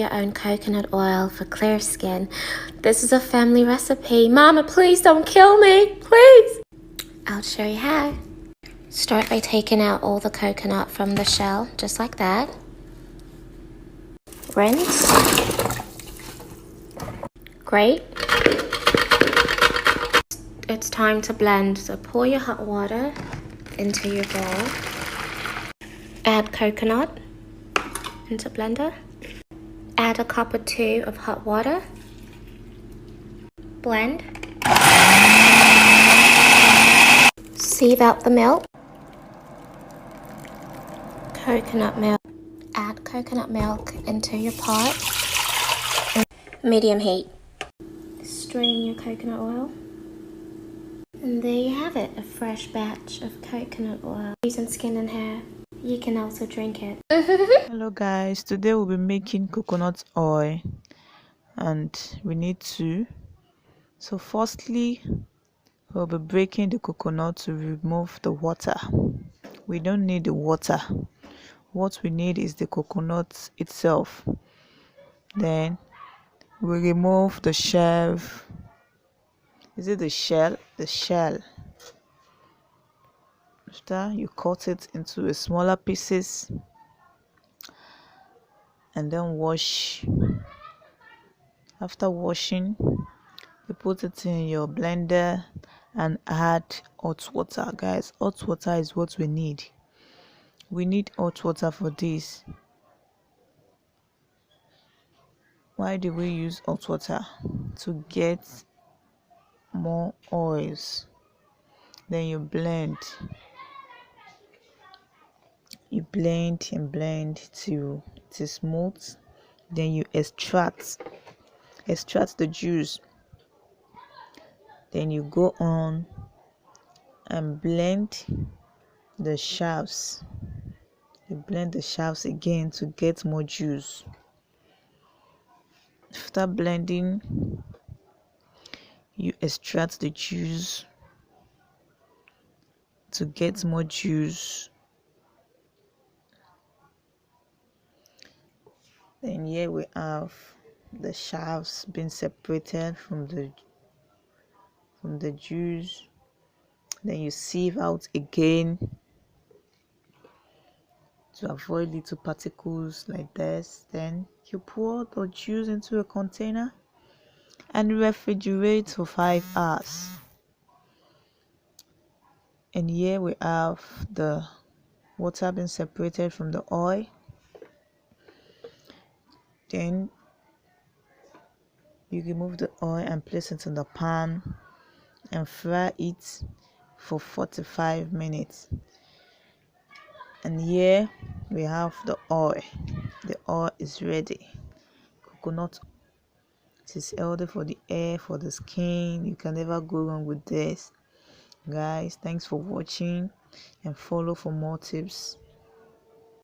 your own coconut oil for clear skin. This is a family recipe. Mama, please don't kill me, please. I'll show you how. Start by taking out all the coconut from the shell, just like that. Rinse. Great. It's time to blend, so pour your hot water into your bowl. Add coconut into blender. Add a cup or two of hot water. Blend. Sieve out the milk. Coconut milk. Add coconut milk into your pot. Medium heat. Strain your coconut oil. And there you have it, a fresh batch of coconut oil. Using skin and hair. You can also drink it. Hello guys, today we'll be making coconut oil and we need to. So firstly, we'll be breaking the coconut to remove the water. We don't need the water. What we need is the coconut itself. Then we remove the shell. Is it the shell? The shell. After you cut it into smaller pieces and then wash. After washing, you put it in your blender and add hot water. Guys, hot water is what we need. We need hot water for this. Why do we use hot water? To get more oils. Then you blend. You blend and blend till it is smooth. Then you extract the juice. Then you go on and blend the shafts. You blend the shafts again to get more juice. After blending, you extract the juice to get more juice. Then here we have the shafts being separated from the juice. Then you sieve out again to avoid little particles like this. Then you pour the juice into a container and refrigerate for 5 hours. And here we have the water being separated from the oil. Then you remove the oil and place it in the pan and fry it for 45 minutes. And here we have the oil. The oil is ready. Coconut, it is healthy for the hair, for the skin. You can never go wrong with this. Guys, thanks for watching and follow for more tips.